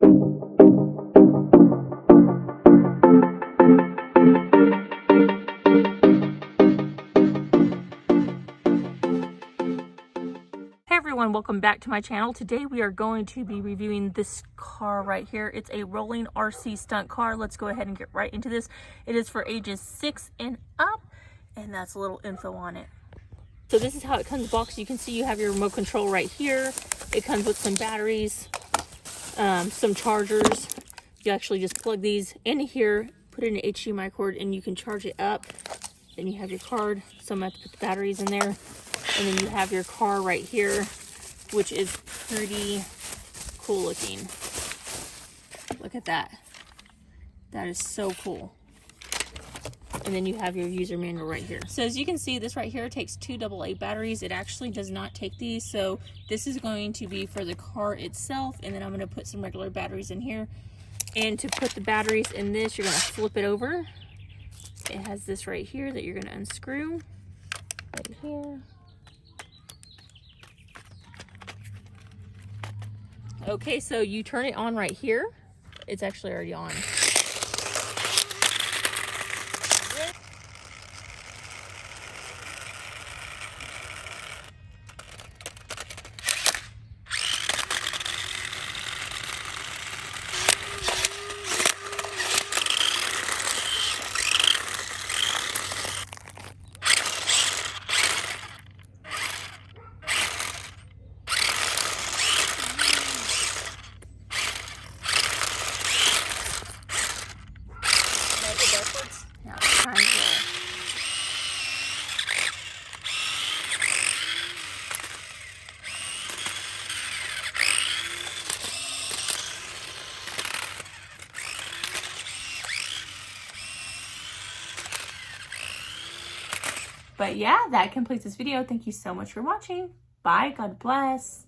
Hey everyone, welcome back to my channel. Today we are going to be reviewing this car right here. It's a rolling RC stunt car. Let's go ahead and get right into this. It is for ages 6 and up, and that's a little info on it. So this is how it comes boxed. You can see you have your remote control right here. It comes with some batteries, some chargers. You actually just plug these in here, put in an HDMI cord, and you can charge it up. Then you have your card. So I'm going to put the batteries in there. And then you have your car right here, which is pretty cool looking. Look at that. That is so cool. And then you have your user manual right here. So as you can see, this right here takes 2 AA batteries. It actually does not take these. So this is going to be for the car itself. And then I'm going to put some regular batteries in here. And to put the batteries in this, you're going to flip it over. It has this right here that you're going to unscrew. Right here. Okay, so you turn it on right here. It's actually already on. Now it's time to roll. But yeah, that completes this video. Thank you so much for watching. Bye. God bless.